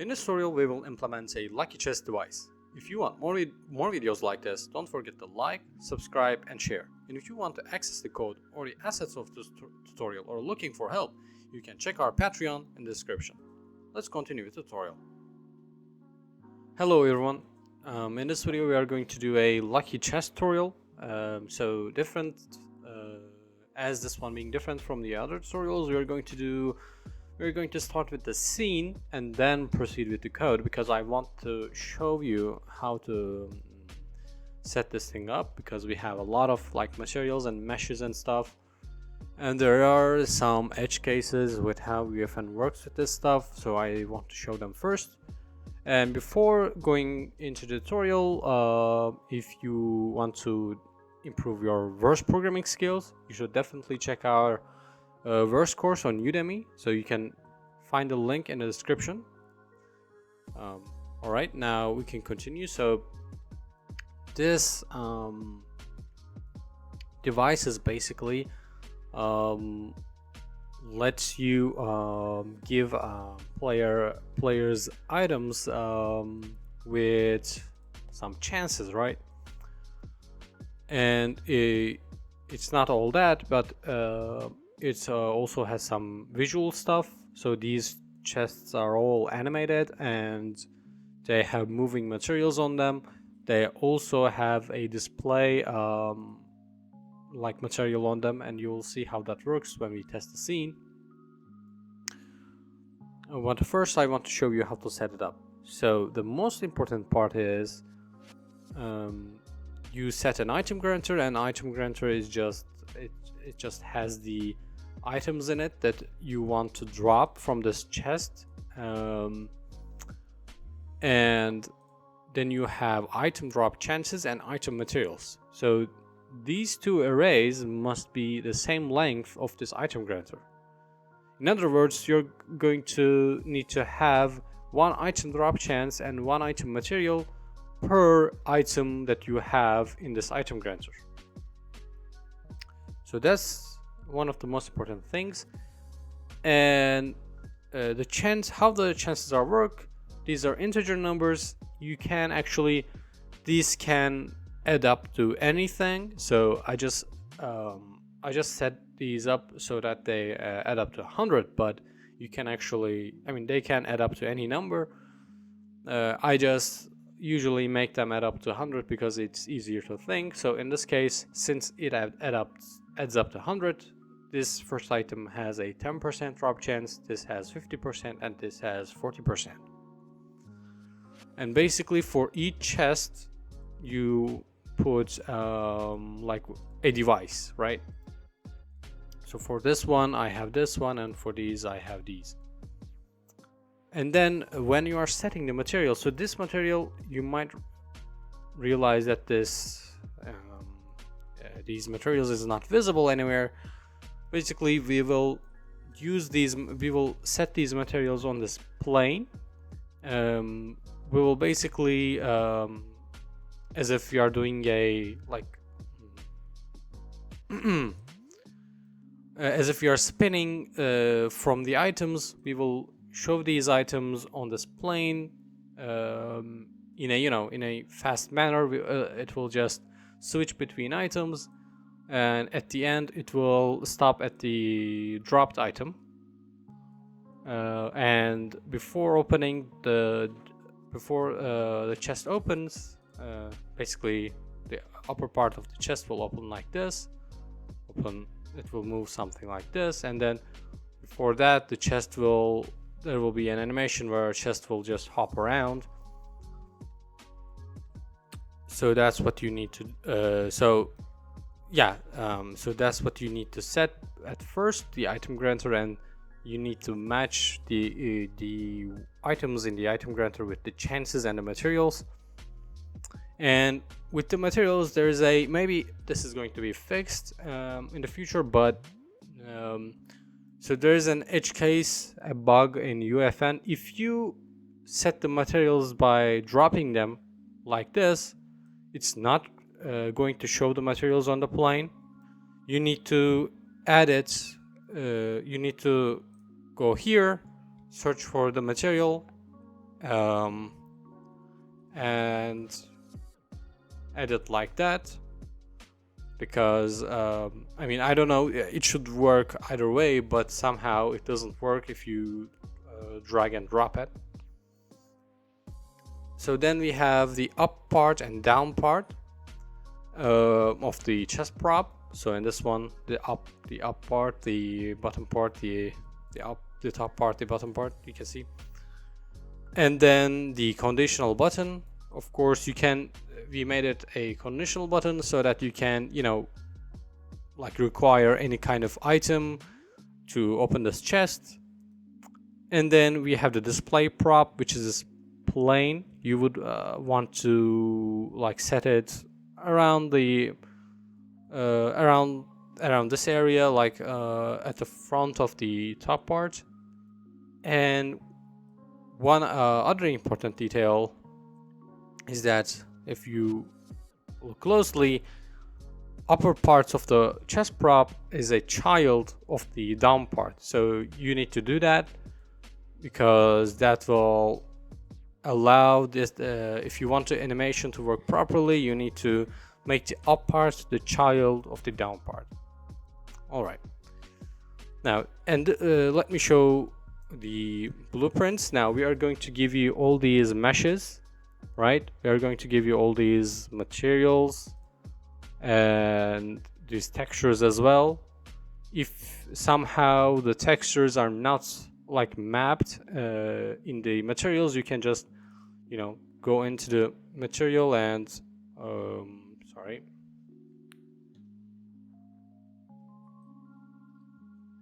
In this tutorial, we will implement a lucky chest device. If you want more videos like this, don't forget to like, subscribe and share. And if you want to access the code or the assets of this tutorial or looking for help, you can check our Patreon in the description. Let's continue with the tutorial. Hello everyone. In this video we are going to do a lucky chest tutorial. So different, as this one being different from the other tutorials, we're going to start with the scene and then proceed with the code, because I want to show you how to set this thing up, because we have a lot of materials and meshes and stuff, and there are some edge cases with how UEFN works with this stuff, so I want to show them first. And before going into the tutorial, if you want to improve your verse programming skills, you should definitely check our verse course on Udemy, so you can find the link in the description. Alright, now we can continue. So this device is basically lets you give players items with some chances, right? And it's not all that, but it also has some visual stuff. So these chests are all animated and they have moving materials on them. They also have a display material on them, and you will see how that works when we test the scene. First I want to show you how to set it up. So the most important part is you set an item grantor, and item grantor is just it just has the items in it that you want to drop from this chest, and then you have item drop chances and item materials. So these two arrays must be the same length of this item grantor. In other words, you're going to need to have one item drop chance and one item material per item that you have in this item grantor. So that's one of the most important things. And how the chances are work, these are integer numbers. You can actually, these can add up to anything. So I just set these up so that they add up to 100, but you can actually, they can add up to any number. I just usually make them add up to 100 because it's easier to think. So in this case, since it adds up to 100, this first item has a 10% drop chance, this has 50%, and this has 40%. And basically for each chest you put a device, right? So for this one I have this one, and for these I have these. And then when you are setting the material, so this material, you might realize that these materials is not visible anywhere. Basically we will set these materials on this plane. We will basically as if we are doing a as if we are spinning from the items, we will show these items on this plane in a fast manner. It will just switch between items, and at the end it will stop at the dropped item, and before the chest opens, basically the upper part of the chest will open like this. It will move something like this, and then before that there will be an animation where a chest will just hop around. So that's what you need to so that's what you need to set at first, the item grantor, and you need to match the items in the item grantor with the chances and the materials. And with the materials, there's maybe this is going to be fixed in the future, but so there's an edge case, a bug in UEFN. If you set the materials by dropping them like this, it's not going to show the materials on the plane. You need to add it. You need to go here, search for the material, and edit like that, because I mean, I don't know, it should work either way, but somehow it doesn't work if you drag and drop it. So then we have the up part and down part of the chest prop. So in this one, the up part, the bottom part, the top part, the bottom part, you can see. And then the conditional button. Of course, we made it a conditional button so that you can, you know, like require any kind of item to open this chest. And then we have the display prop, which is this plane. You would want to like set it around the around this area, like at the front of the top part. And one other important detail is that if you look closely, upper parts of the chest prop is a child of the down part. So you need to do that, because that will allow this, if you want the animation to work properly, you need to make the up part the child of the down part. All right. Now, and let me show the blueprints. Now we are going to give you all these meshes, right? We are going to give you all these materials and these textures as well. If somehow the textures are not like mapped in the materials, you can just, you know, go into the material and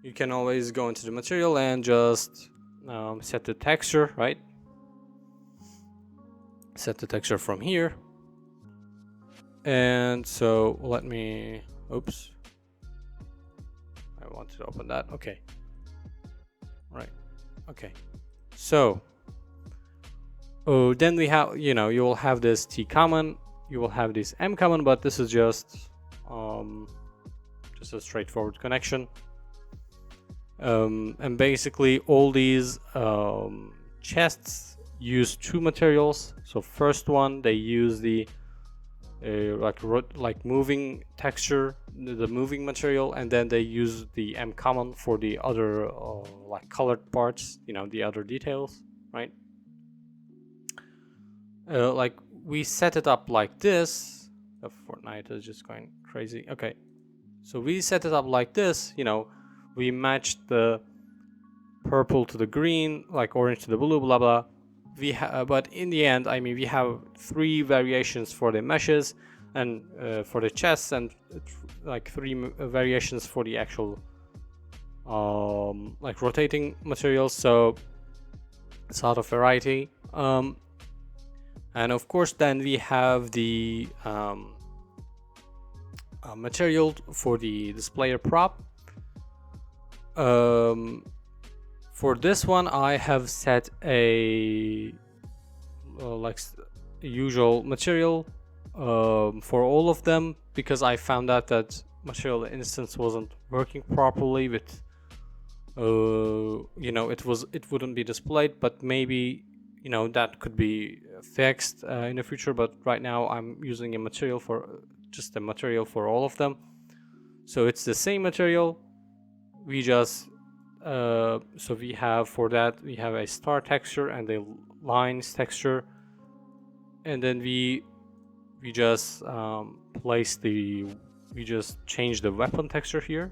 you can always go into the material and just set the texture, right? Set the texture from here. And so let me, oops, I wanted to open that. Okay. Right. Okay. So then we have, you know, you will have this T common, you will have this M common, but this is just a straightforward connection. And basically all these chests use two materials. So first one, they use the like moving texture, the moving material, and then they use the M common for the other like colored parts, you know, the other details, right? Like we set it up like this. The Fortnite is just going crazy. Okay, so we set it up like this, you know, we matched the purple to the green, like orange to the blue, blah blah. But in the end, I mean, we have 3 variations for the meshes and for the chests, and like 3 variations for the actual like rotating materials. So it's a lot of variety. And of course, then we have the material for the displayer prop. For this one, I have set a like usual material for all of them, because I found out that material instance wasn't working properly with you know, it wouldn't be displayed, but maybe, you know, that could be fixed in the future. But right now I'm using a material for just a material for all of them, so it's the same material. We just so we have, for that, we have a star texture and a lines texture, and then we just we just change the weapon texture here.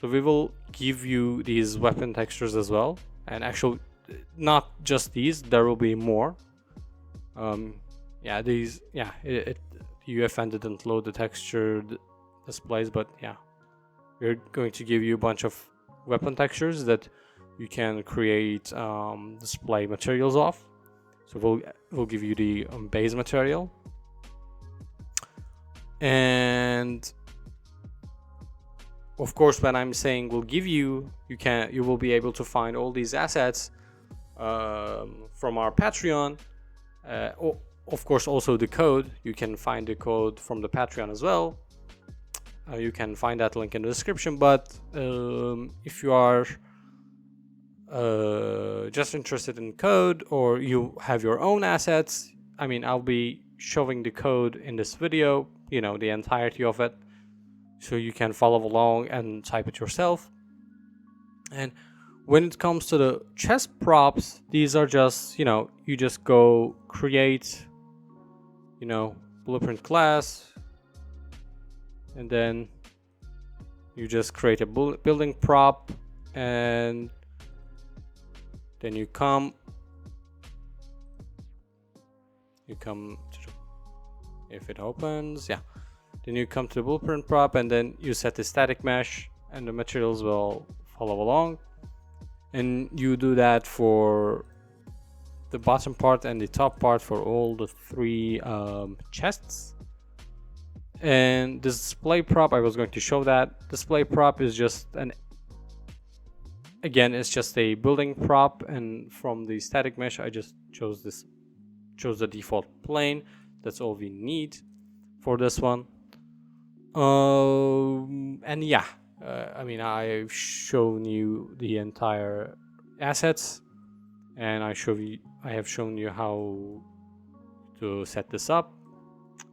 So we will give you these weapon textures as well, and actually not just these, there will be more. Yeah, these, yeah, UEFN didn't load the texture displays, but yeah, we're going to give you a bunch of weapon textures that you can create display materials of. So we'll give you the base material, and of course, when I'm saying we'll give you, you will be able to find all these assets from our Patreon. Of course, also the code. You can find the code from the Patreon as well. You can find that link in the description. But if you are just interested in code, or you have your own assets, I mean, I'll be showing the code in this video, the entirety of it, so you can follow along and type it yourself. And when it comes to the chest props, these are just, you just go create, blueprint class, and then you just create a building prop, and then you come to if it opens, yeah, then you come to the blueprint prop, and then you set the static mesh, and the materials will follow along. And you do that for the bottom part and the top part for all the three chests. And this display prop, I was going to show that. Display prop is just it's just a building prop, and from the static mesh I just chose the default plane. That's all we need for this one. And yeah, I mean, I've shown you the entire assets, and I have shown you how to set this up,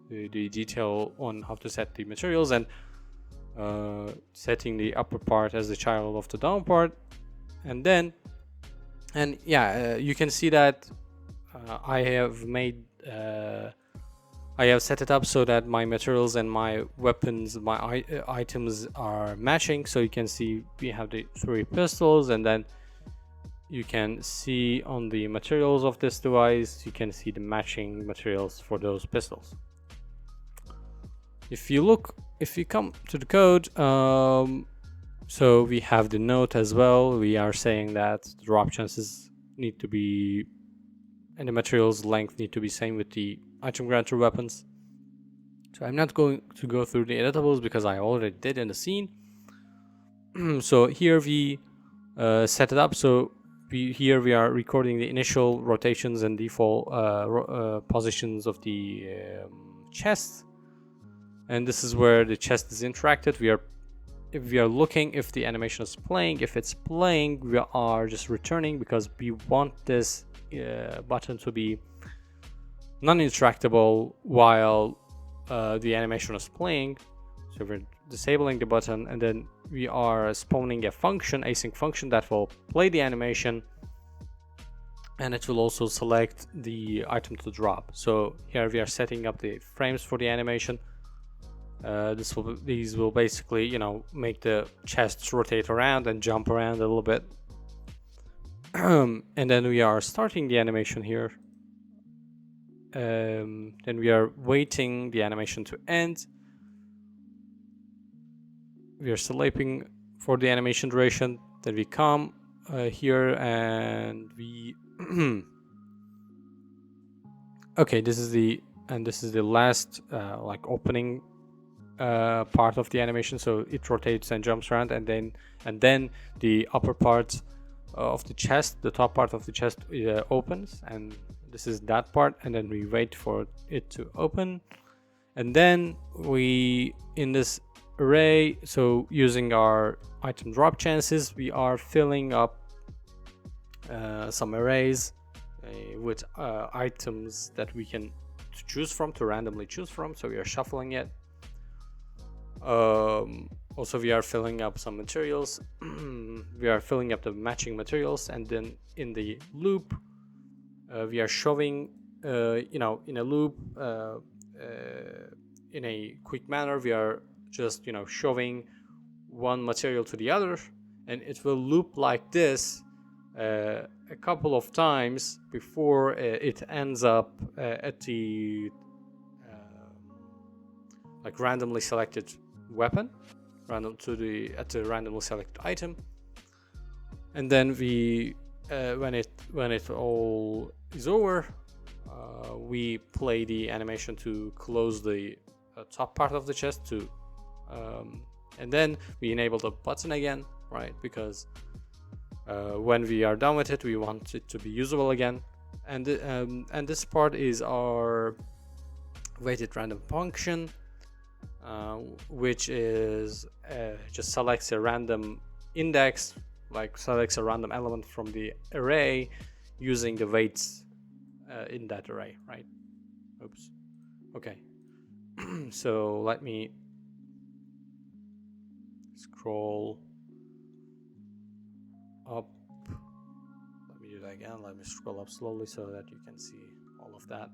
the detail on how to set the materials, and setting the upper part as the child of the down part. And you can see that I have set it up so that my materials and my weapons, my items are matching. So you can see we have the 3 pistols, and then you can see on the materials of this device, you can see the matching materials for those pistols. If you come to the code, so we have the note as well. We are saying that the drop chances need to be, and the materials length need to be same with the item grantor weapons. So I'm not going to go through the editables because I already did in the scene. So here we set it up. So we are recording the initial rotations and default positions of the chest, and this is where the chest is interacted. If we are looking if the animation is playing. If it's playing, we are just returning, because we want this button to be non-interactable while the animation is playing. So we're disabling the button, and then we are spawning a function, async function, that will play the animation, and it will also select the item to drop. So here we are setting up the frames for the animation. These will basically, make the chests rotate around and jump around a little bit. And then we are starting the animation here. Then we are waiting the animation to end. We are sleeping for the animation duration. Then we come here and we okay, this is the last opening part of the animation. So it rotates and jumps around, and then the upper part of the chest, the top part of the chest opens, and this is that part, and then we wait for it to open, and then we, in this array, so using our item drop chances, we are filling up some arrays with items that we can randomly choose from. So we are shuffling it. Also, we are filling up some materials. We are filling up the matching materials, and then in the loop, we are showing, in a loop, in a quick manner, we are just, showing one material to the other, and it will loop like this a couple of times before it ends up at the randomly selected weapon, at the randomly selected item. And then we when it all is over, we play the animation to close the top part of the chest and then we enable the button again, right? Because when we are done with it, we want it to be usable again. And this part is our weighted random function, which is just selects a random index, like selects a random element from the array using the weights in that array, right? Oops. Okay. So let me scroll up. Let me do that again. Let me scroll up slowly so that you can see all of that.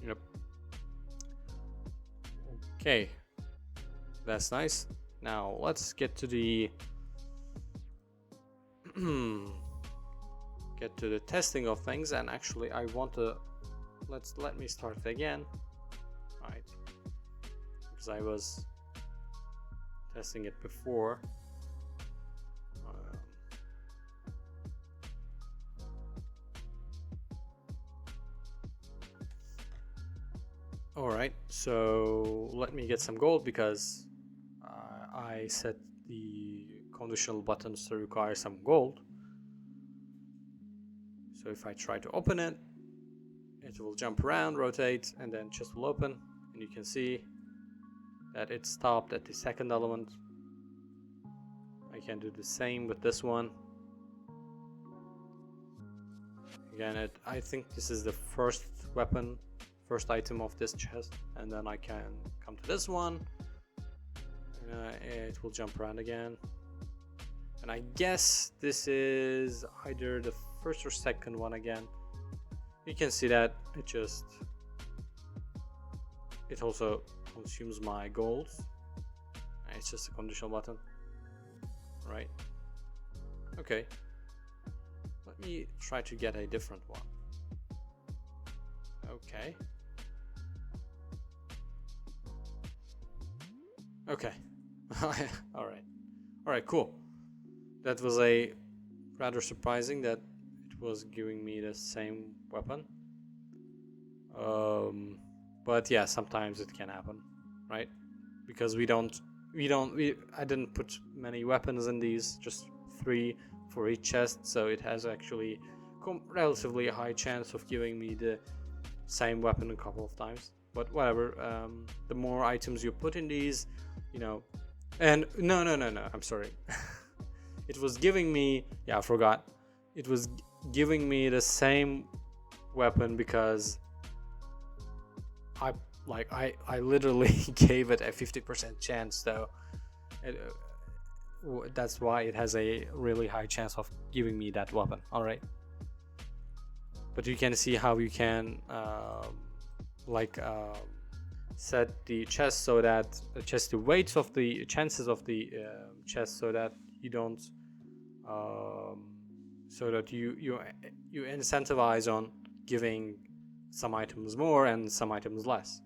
Yep. Okay. That's nice. Now let's get to the testing of things, and actually I want to let me start it again, right? Because I was testing it before. All right, so let me get some gold because I set the conditional buttons to require some gold. So if I try to open it, it will jump around, rotate, and then chest will open, and you can see that it stopped at the second element. I can do the same with this one. Again, I think this is the first weapon, first item of this chest, and then I can come to this one, and it will jump around again. And I guess this is either the first or second one again. You can see that it also consumes my golds. It's just a conditional button, right? Okay, let me try to get a different one. Okay. Okay. All right, cool. That was a rather surprising that it was giving me the same weapon. But yeah, sometimes it can happen, right? Because I didn't put many weapons in these, just 3 for each chest, so it has actually relatively a high chance of giving me the same weapon a couple of times. But whatever, the more items you put in these, and no, I'm sorry. It was giving me, I forgot. It was giving me the same weapon because I literally gave it a 50% chance, so that's why it has a really high chance of giving me that weapon. All right, but you can see how you can set the chest so that the weights of the chances of the chest, so that you don't so that you incentivize on giving some items more and some items less.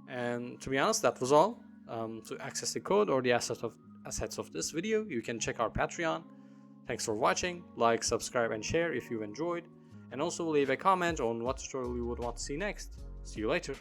And to be honest, that was all. To access the code or the assets of this video, you can check our Patreon. Thanks for watching. Like, subscribe, and share if you enjoyed, and also leave a comment on what tutorial you would want to see next. See you later.